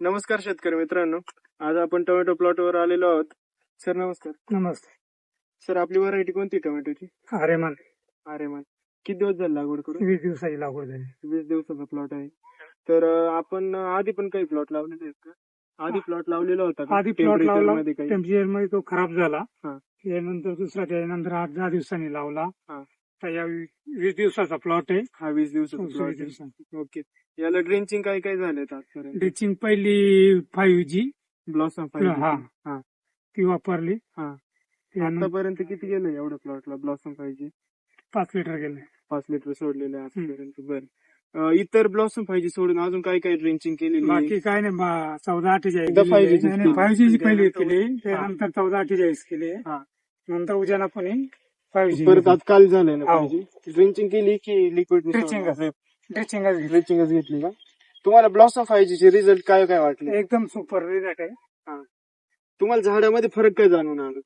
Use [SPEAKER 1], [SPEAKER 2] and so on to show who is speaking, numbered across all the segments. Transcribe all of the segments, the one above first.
[SPEAKER 1] नमस्कार शेतकरी मित्रांनो, आज आपण टोमॅटो प्लॉटवर आलेलो आहोत. सर नमस्कार.
[SPEAKER 2] नमस्ते.
[SPEAKER 1] सर आपली व्हरायटी कोणती टोमॅटोची?
[SPEAKER 2] आरेमान.
[SPEAKER 1] आरेमान. किती दिवस झाले लागवड करून?
[SPEAKER 2] 20 दिवसाची लागवड झाली.
[SPEAKER 1] 20 दिवसाचा प्लॉट आहे. तर आपण आधी पण काही प्लॉट लावलेले आहेत का? आधी प्लॉट लावलेला होता का?
[SPEAKER 2] आधी प्लॉट
[SPEAKER 1] Temperature
[SPEAKER 2] लावला,
[SPEAKER 1] मध्ये काही?
[SPEAKER 2] टेम्परेचर मध्ये तो खराब झाला.
[SPEAKER 1] हा.
[SPEAKER 2] त्यानंतर दुसरा त्यानंतर 8-10 दिवसांनी लावला.
[SPEAKER 1] हा.
[SPEAKER 2] तर या 20 दिवसाचा प्लॉट आहे.
[SPEAKER 1] हा 20 दिवसाचा
[SPEAKER 2] 20
[SPEAKER 1] प्लॉट आहे.
[SPEAKER 2] दिवसाचा.
[SPEAKER 1] ओके. याला ड्रेंचिंग काय काय झाले आजपर्यंत?
[SPEAKER 2] ड्रिचिंग पहिली 5G
[SPEAKER 1] ब्लॉसम
[SPEAKER 2] हा
[SPEAKER 1] हा.
[SPEAKER 2] ती वापरली.
[SPEAKER 1] हा.
[SPEAKER 2] त्यानंतर
[SPEAKER 1] आतापर्यंत किती गेलं एवढ्या प्लॉटला ब्लॉसम पाहिजे?
[SPEAKER 2] 5 लिटर गेले.
[SPEAKER 1] 5 लिटर सोडलेले आहे आजपर्यंत. बरं. इतर ब्लॉसम पाहिजे सोडून अजून काय काय ड्रेंचिंग केलेली आहे?
[SPEAKER 2] बाकी काय नाही. 14-48
[SPEAKER 1] एकदा 5G ची केली.
[SPEAKER 2] 5G ची पहिली
[SPEAKER 1] त्यानंतर-
[SPEAKER 2] केली. त्यानंतर 14-48 केली.
[SPEAKER 1] हा.
[SPEAKER 2] नंतर उद्याला पण 5G
[SPEAKER 1] परत आज काल झालंय ना
[SPEAKER 2] हो.
[SPEAKER 1] पाहिजे. ड्रिंचिंग केली की लिक्विड
[SPEAKER 2] ड्रिचिंग ड्रिचिंगच घेतली.
[SPEAKER 1] ड्रिंचिंगच घेतली का? तुम्हाला ब्लॉसम पाहिजे रिझल्ट काय काय वाटले?
[SPEAKER 2] एकदम सुपर रिझल्ट आहे.
[SPEAKER 1] तुम्हाला झाडामध्ये फरक काय जाणून आला?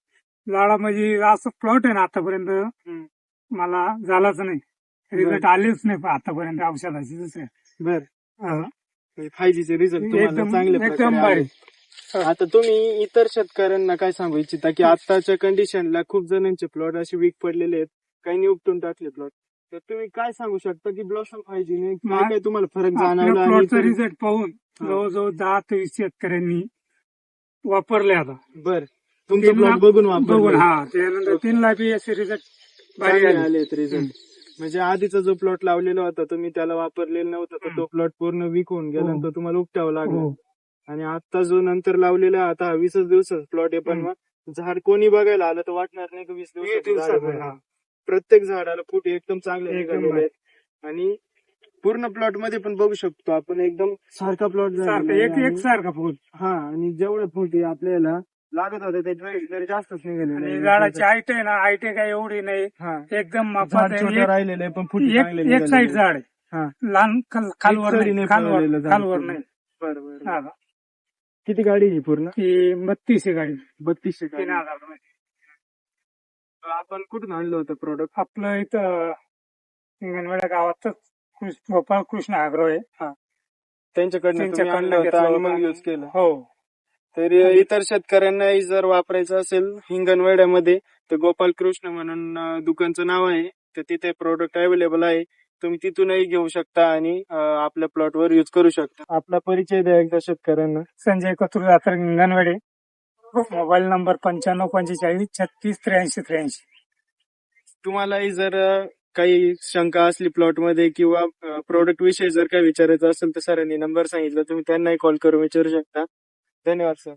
[SPEAKER 2] झाडा म्हणजे असं प्लॉट आहे ना आतापर्यंत मला झालाच नाही. रिझल्ट आलेच नाही आतापर्यंत औषधाची दुसऱ्या.
[SPEAKER 1] बर.
[SPEAKER 2] हा.
[SPEAKER 1] 5G चे रिझल्ट तुम्हाला
[SPEAKER 2] एकदम
[SPEAKER 1] चांगले
[SPEAKER 2] एकदम भारी.
[SPEAKER 1] आता तुम्ही इतर शेतकऱ्यांना काय सांगू इच्छिता की आताच्या कंडिशनला खूप जणांचे प्लॉट असे वीक पडलेले आहेत, काही उपटून टाकले प्लॉट. तर तुम्ही काय सांगू शकता की ब्लॉसम 5G ने काय काय तुम्हाला फरक जाणवला? आणि
[SPEAKER 2] प्लॉटचा रिझल्ट पाहून जवळजवळ 10 ते 20 शेतकऱ्यांनी वापरले आता.
[SPEAKER 1] बर. तुमचं प्लॉट बघून
[SPEAKER 2] बघून हा त्यानंतर 3 लाख असे रिझल्ट भारी आले.
[SPEAKER 1] आलेत रिझल्ट. म्हणजे आधीचा जो प्लॉट लावलेला होता तुम्ही त्याला वापरलेला नव्हता तर तो प्लॉट पूर्ण वीक होऊन गेला आणि तो तुम्हाला उपटावा लागला.
[SPEAKER 2] हो.
[SPEAKER 1] आणि आता जो नंतर लावलेला आता 20 दिवसाचा प्लॉट आहे, पण झाड कोणी बघायला आलं तर वाटणार नाही की 20 दिवसाचं
[SPEAKER 2] हा.
[SPEAKER 1] प्रत्येक झाडाला फूट एकदम चांगले
[SPEAKER 2] एकदम
[SPEAKER 1] निघालेले आहेत. आणि पूर्ण प्लॉट मध्ये पण बघू शकतो आपण एकदम सारखा प्लॉट
[SPEAKER 2] एक सारखा फुल.
[SPEAKER 1] हा. आणि जेवढे फूट आहे आपल्याला लागत होते त्याच्या जास्तच निघाले.
[SPEAKER 2] आणि झाडाची हाईट आहे ना, हाईट काय एवढी नाही. एकदम मापात आहे.
[SPEAKER 1] राहिलेलं आहे पण फूट
[SPEAKER 2] एक साईड झाड आहे.
[SPEAKER 1] हा.
[SPEAKER 2] लहान खालवर
[SPEAKER 1] एक
[SPEAKER 2] नाही.
[SPEAKER 1] पळवलेलं झाड.
[SPEAKER 2] खालवर नाही.
[SPEAKER 1] बरोबर.
[SPEAKER 2] हा.
[SPEAKER 1] किती गाडी आहे पूर्ण?
[SPEAKER 2] ही 32 गाडी.
[SPEAKER 1] 3200 गाडी.
[SPEAKER 2] 3000 रुपये.
[SPEAKER 1] आपण कुठून आणलं होतं प्रोडक्ट?
[SPEAKER 2] आपलं इथं हिंगणवेळा गावातच गोपाळ कृष्ण आग्रो आहे.
[SPEAKER 1] त्यांच्याकडनं तुम्ही आणलं होतं आणि मग युज केलं.
[SPEAKER 2] हो.
[SPEAKER 1] तर इतर शेतकऱ्यांनाही जर वापरायचं असेल हिंगणवेड्यामध्ये तर गोपाल कृष्ण म्हणून दुकानचं नाव आहे. तर तिथे प्रोडक्ट अवेलेबल आहे. तुम्ही तिथूनही घेऊ शकता आणि आपल्या प्लॉटवर युज करू शकता. आपला परिचय द्या एकदा शेतकऱ्यांना.
[SPEAKER 2] संजय कतुर जातर हिंगणवेडे. Mobile number 9545363383.
[SPEAKER 1] तुम्हालाही जर काही शंका असली प्लॉट मध्ये किंवा प्रोडक्ट विषयी जर काही विचारायचं असेल तर सरांनी नंबर सांगितलं, तुम्ही त्यांनाही कॉल करून विचारू शकता. धन्यवाद सर.